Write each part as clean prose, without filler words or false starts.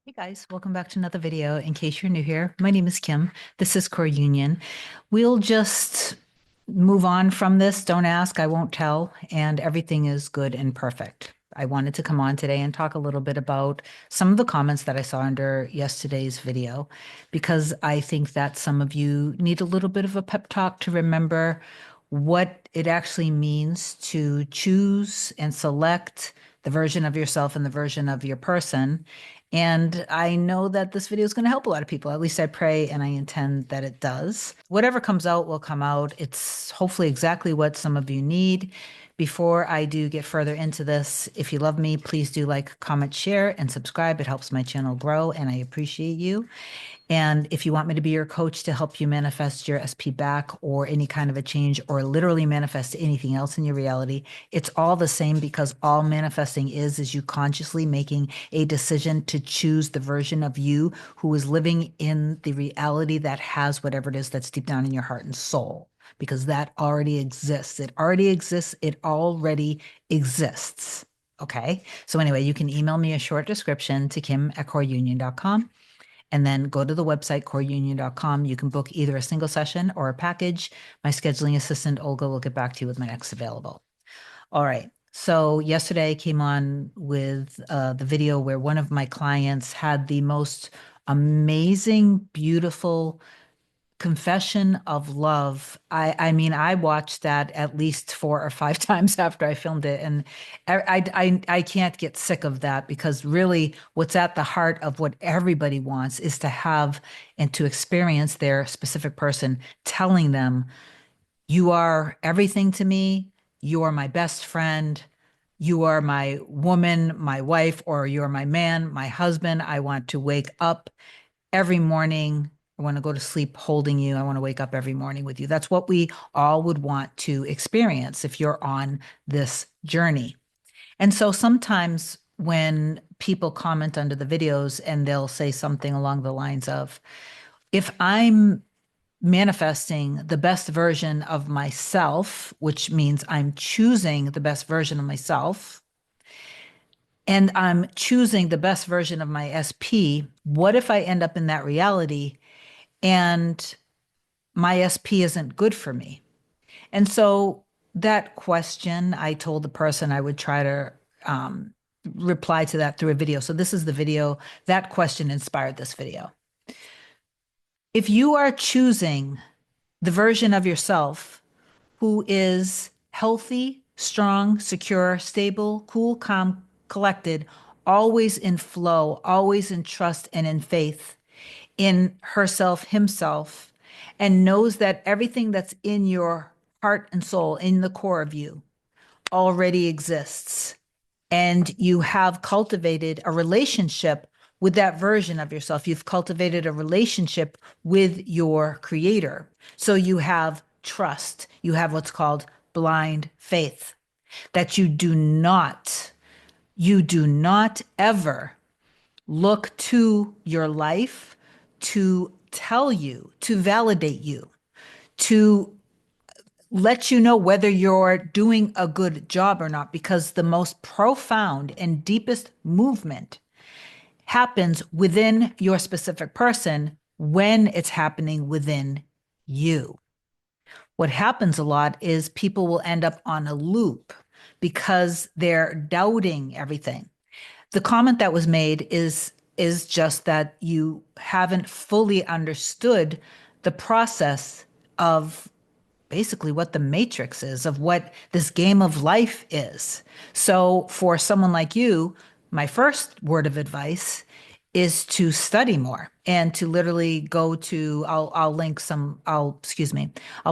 Hey guys, welcome back to another video. In case you're new here, my name is Kim. This is Core Union. We'll just move on from this. Don't ask, I won't tell, and everything is good and perfect. I wanted to come on today and talk a little bit about some of the comments that I saw under yesterday's video, because I think that some of you need a little bit of a pep talk to remember what it actually means to choose and select the version of yourself and the version of your person. And I know that this video is going to help a lot of people. At least I pray and I intend that it does. Whatever comes out will come out. It's hopefully exactly what some of you need. Before I do get further into this, if you love me, please do like, comment, share, and subscribe. It helps my channel grow, and I appreciate you. And if you want me to be your coach to help you manifest your SP back or any kind of a change or literally manifest anything else in your reality, it's all the same, because all manifesting is you consciously making a decision to choose the version of you who is living in the reality that has whatever it is that's deep down in your heart and soul, because that already exists. It already exists. It already exists. Okay. So anyway, you can email me a short description to kim@coreunion.com. And then go to the website, coreunion.com. You can book either a single session or a package. My scheduling assistant, Olga, will get back to you with my next available. All right. So yesterday I came on with the video where one of my clients had the most amazing, beautiful confession of love. I mean, I watched that at least 4 or 5 times after I filmed it, and I can't get sick of that, because really what's at the heart of what everybody wants is to have and to experience their specific person telling them, you are everything to me, you are my best friend, you are my woman, my wife, or you're my man, my husband. I want to wake up every morning. I want to go to sleep holding you. I want to wake up every morning with you. That's what we all would want to experience if you're on this journey. And so sometimes when people comment under the videos and they'll say something along the lines of, if I'm manifesting the best version of myself, which means I'm choosing the best version of myself, and I'm choosing the best version of my SP, what if I end up in that reality and my SP isn't good for me? And so that question, I told the person I would try to reply to that through a video. So this is the video. That question inspired this video. If you are choosing the version of yourself who is healthy, strong, secure, stable, cool, calm, collected, always in flow, always in trust and in faith in herself, himself, and knows that everything that's in your heart and soul, in the core of you, already exists. And you have cultivated a relationship with that version of yourself. You've cultivated a relationship with your creator. So you have trust. You have what's called blind faith, that you do not ever look to your life to tell you, to validate you, to let you know whether you're doing a good job or not, because the most profound and deepest movement happens within your specific person when it's happening within you. What happens a lot is people will end up on a loop because they're doubting everything. The comment that was made is just that you haven't fully understood the process of basically what the matrix is, of what this game of life is. So for someone like you, my first word of advice is to study more and to literally go to, I'll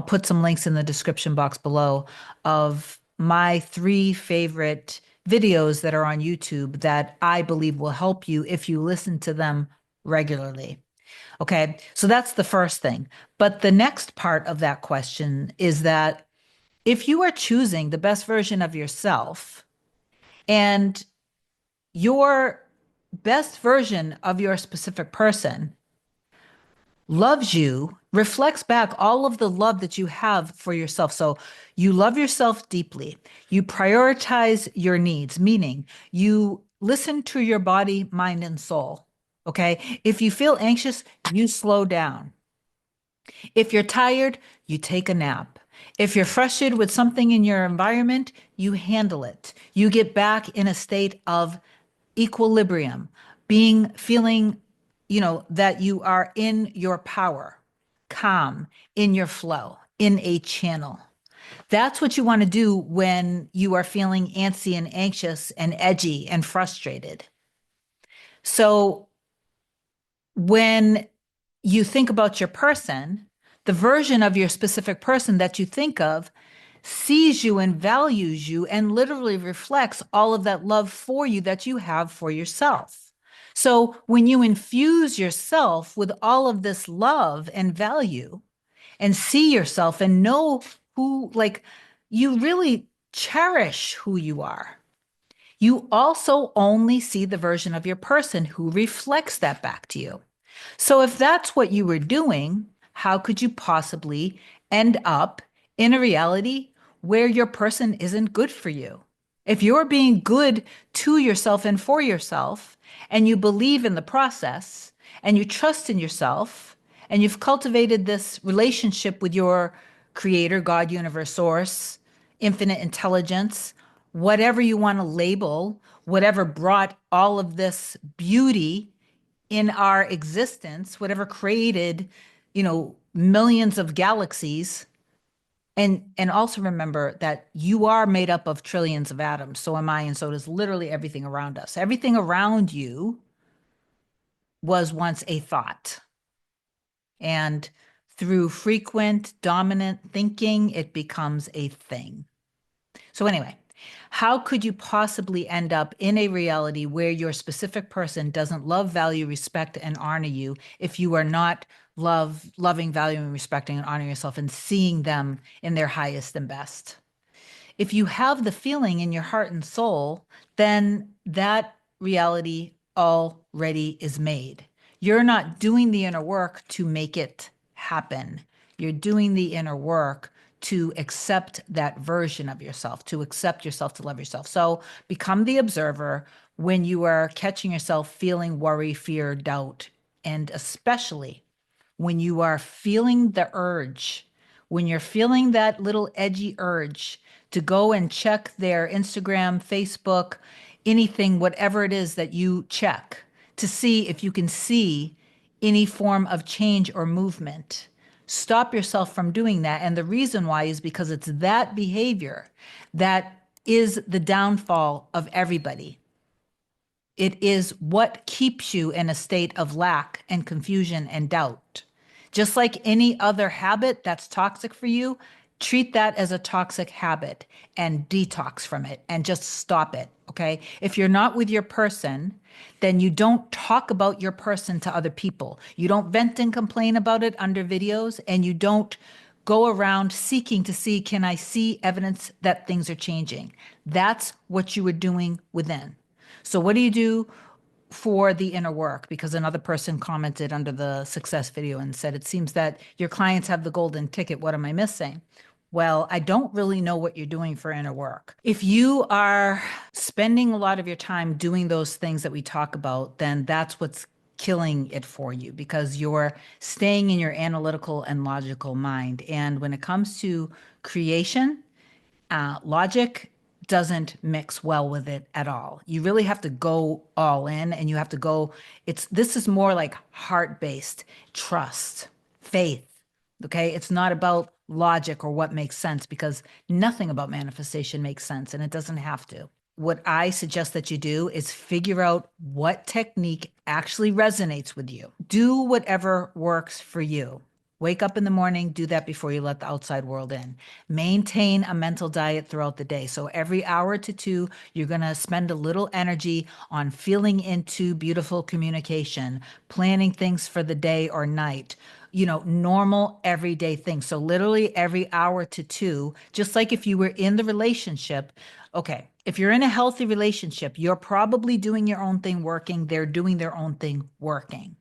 put some links in the description box below of my 3 favorite videos that are on YouTube that I believe will help you if you listen to them regularly. Okay, so that's the first thing. But the next part of that question is that if you are choosing the best version of yourself and your best version of your specific person loves you, reflects back all of the love that you have for yourself. So you love yourself deeply. You prioritize your needs, meaning you listen to your body, mind, and soul. Okay. If you feel anxious, you slow down. If you're tired, you take a nap. If you're frustrated with something in your environment, you handle it. You get back in a state of equilibrium, feeling, that you are in your power, calm, in your flow, in a channel. That's what you want to do when you are feeling antsy and anxious and edgy and frustrated. So when you think about your person, the version of your specific person that you think of sees you and values you and literally reflects all of that love for you that you have for yourself. So when you infuse yourself with all of this love and value and see yourself and know who, like, you really cherish who you are. You also only see the version of your person who reflects that back to you. So if that's what you were doing, how could you possibly end up in a reality where your person isn't good for you? If you're being good to yourself and for yourself, and you believe in the process, and you trust in yourself, and you've cultivated this relationship with your creator, God, universe, source, infinite intelligence, whatever you want to label, whatever brought all of this beauty in our existence, whatever created, millions of galaxies. And also remember that you are made up of trillions of atoms. So am I, and so does literally everything around us. Everything around you was once a thought. And through frequent dominant thinking, it becomes a thing. So anyway, how could you possibly end up in a reality where your specific person doesn't love, value, respect, and honor you if you are not loving, valuing, respecting, and honoring yourself and seeing them in their highest and best? If you have the feeling in your heart and soul, then that reality already is made. You're not doing the inner work to make it happen. You're doing the inner work to accept that version of yourself, to accept yourself, to love yourself. So become the observer when you are catching yourself feeling worry, fear, doubt, and especially when you are feeling the urge, when you're feeling that little edgy urge to go and check their Instagram, Facebook, anything, whatever it is that you check to see if you can see any form of change or movement. Stop yourself from doing that. And the reason why is because it's that behavior that is the downfall of everybody. It is what keeps you in a state of lack and confusion and doubt. Just like any other habit that's toxic for you, treat that as a toxic habit and detox from it and just stop it. Okay. If you're not with your person, then you don't talk about your person to other people. You don't vent and complain about it under videos, and you don't go around seeking to see, can I see evidence that things are changing? That's what you were doing within. So what do you do for the inner work? Because another person commented under the success video and said, it seems that your clients have the golden ticket. What am I missing? Well, I don't really know what you're doing for inner work. If you are spending a lot of your time doing those things that we talk about, then that's what's killing it for you, because you're staying in your analytical and logical mind. And when it comes to creation, logic doesn't mix well with it at all. You really have to go all in, and you have to go, this is more like heart-based trust, faith. Okay. It's not about logic or what makes sense, because nothing about manifestation makes sense, and it doesn't have to. What I suggest that you do is figure out what technique actually resonates with you. Do whatever works for you. Wake up in the morning, do that before you let the outside world in. Maintain a mental diet throughout the day. So every hour to two, you're going to spend a little energy on feeling into beautiful communication, planning things for the day or night, normal everyday things. So literally every hour to two, just like if you were in the relationship. Okay, if you're in a healthy relationship, you're probably doing your own thing working. They're doing their own thing working.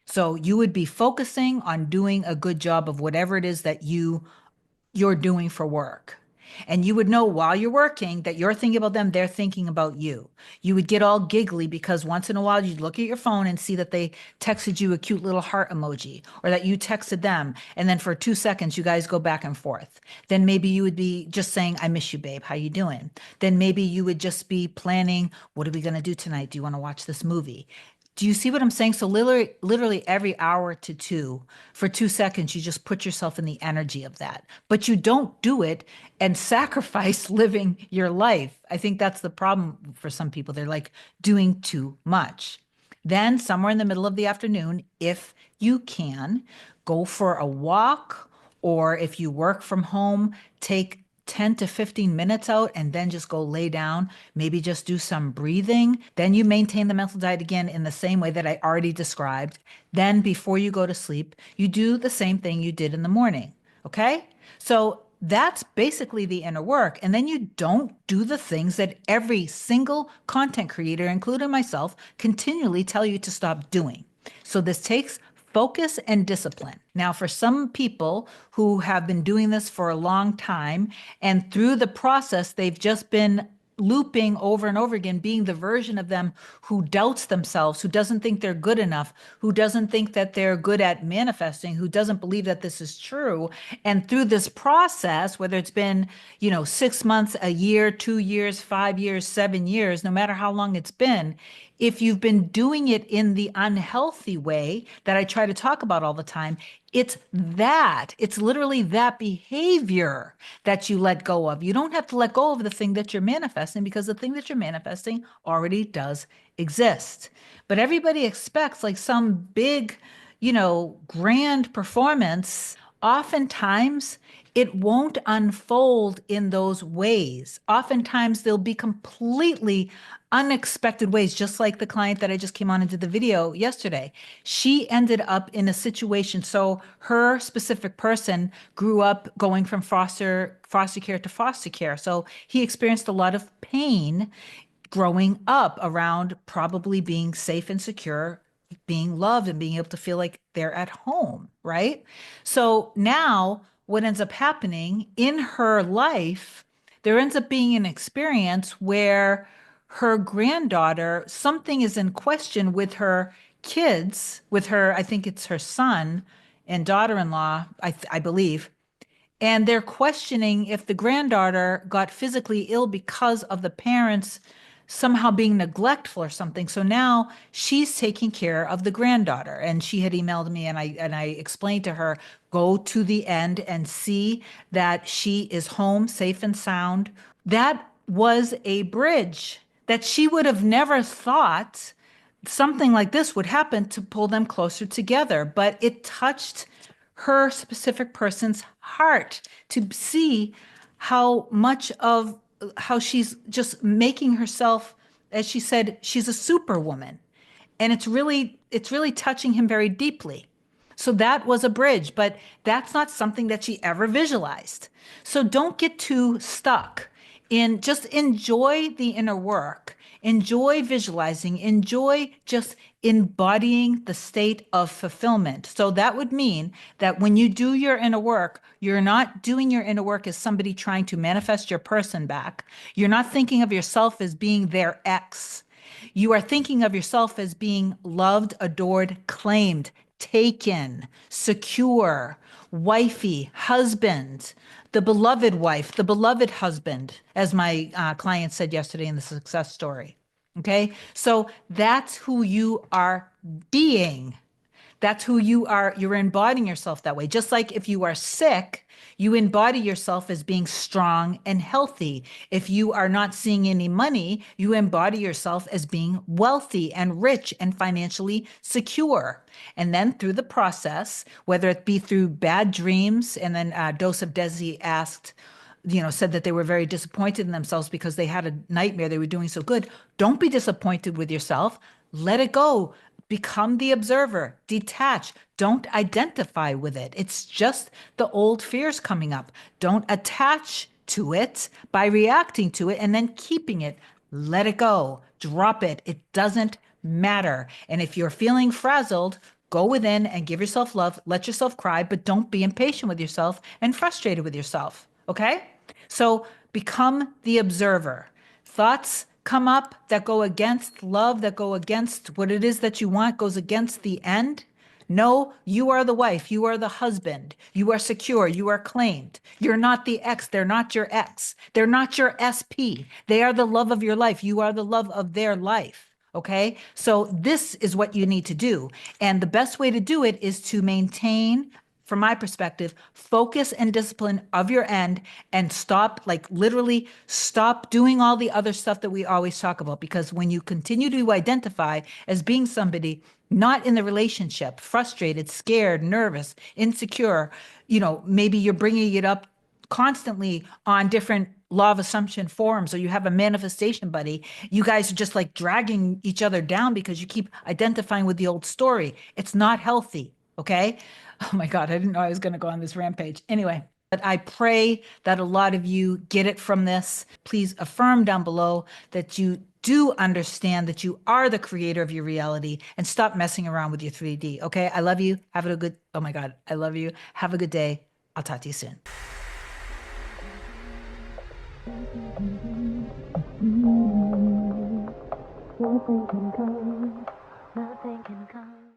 So you would be focusing on doing a good job of whatever it is that you're doing for work. And you would know while you're working that you're thinking about them, they're thinking about you. You would get all giggly because once in a while you'd look at your phone and see that they texted you a cute little heart emoji, or that you texted them. And then for 2 seconds, you guys go back and forth. Then maybe you would be just saying, I miss you, babe. How you doing? Then maybe you would just be planning, what are we going to do tonight? Do you want to watch this movie? Do you see what I'm saying? So literally every hour to two, for 2 seconds, you just put yourself in the energy of that. But you don't do it and sacrifice living your life. I think that's the problem for some people. They're like doing too much. Then somewhere in the middle of the afternoon, if you can, go for a walk, or if you work from home, take 10 to 15 minutes out and then just go lay down, maybe just do some breathing. Then you maintain the mental diet again in the same way that I already described. Then before you go to sleep, you do the same thing you did in the morning. Okay? So that's basically the inner work. And then you don't do the things that every single content creator, including myself, continually tell you to stop doing. So this takes focus and discipline. Now, for some people who have been doing this for a long time, and through the process, they've just been looping over and over again, being the version of them who doubts themselves, who doesn't think they're good enough, who doesn't think that they're good at manifesting, who doesn't believe that this is true. And through this process, whether it's been, 6 months, a year, 2 years, 5 years, 7 years, no matter how long it's been, if you've been doing it in the unhealthy way that I try to talk about all the time, it's literally that behavior that you let go of. You don't have to let go of the thing that you're manifesting, because the thing that you're manifesting already does exist. But everybody expects like some big, grand performance. Oftentimes, it won't unfold in those ways. Oftentimes, they'll be completely unexpected ways, just like the client that I just came on into the video yesterday. She ended up in a situation. So her specific person grew up going from foster care to foster care. So he experienced a lot of pain growing up around probably being safe and secure, being loved, and being able to feel like they're at home, right? So now what ends up happening in her life, there ends up being an experience where her granddaughter, something is in question with her kids, with her, I think it's her son and daughter-in-law, I believe. And they're questioning if the granddaughter got physically ill because of the parents somehow being neglectful or something. So now she's taking care of the granddaughter. And she had emailed me, and I explained to her, go to the end and see that she is home, safe and sound. That was a bridge that she would have never thought something like this would happen to pull them closer together. But it touched her specific person's heart to see how much of how she's just making herself, as she said, she's a superwoman. And it's really touching him very deeply. So that was a bridge, but that's not something that she ever visualized. So don't get too stuck in, just enjoy the inner work, enjoy visualizing, enjoy just embodying the state of fulfillment. So that would mean that when you do your inner work, you're not doing your inner work as somebody trying to manifest your person back. You're not thinking of yourself as being their ex. You are thinking of yourself as being loved, adored, claimed, taken, secure, wifey, husband, the beloved wife, the beloved husband, as my client said yesterday in the success story. Okay, so that's who you are being. That's who you are. You're embodying yourself that way. Just like if you are sick, you embody yourself as being strong and healthy. If you are not seeing any money, you embody yourself as being wealthy and rich and financially secure. And then through the process, whether it be through bad dreams, and then Dose of Desi asked, said that they were very disappointed in themselves because they had a nightmare. They were doing so good. Don't be disappointed with yourself. Let it go. Become the observer. Detach. Don't identify with it. It's just the old fears coming up. Don't attach to it by reacting to it and then keeping it. Let it go. Drop it. It doesn't matter. And if you're feeling frazzled, go within and give yourself love. Let yourself cry, but don't be impatient with yourself and frustrated with yourself. Okay? So become the observer. Thoughts come up that go against love, that go against what it is that you want, goes against the end. No, you are the wife. You are the husband. You are secure. You are claimed. You're not the ex. They're not your ex. They're not your SP. They are the love of your life. You are the love of their life. Okay. So this is what you need to do. And the best way to do it is to maintain, from my perspective, focus and discipline of your end and stop, like literally stop doing all the other stuff that we always talk about. Because when you continue to identify as being somebody not in the relationship, frustrated, scared, nervous, insecure, maybe you're bringing it up constantly on different law of assumption forums, or you have a manifestation buddy, you guys are just like dragging each other down because you keep identifying with the old story. It's not healthy. Okay. Oh my God. I didn't know I was going to go on this rampage. Anyway, but I pray that a lot of you get it from this. Please affirm down below that you do understand that you are the creator of your reality and stop messing around with your 3D. Okay. I love you. Have a good, oh my God. I love you. Have a good day. I'll talk to you soon. Nothing can come, nothing can come.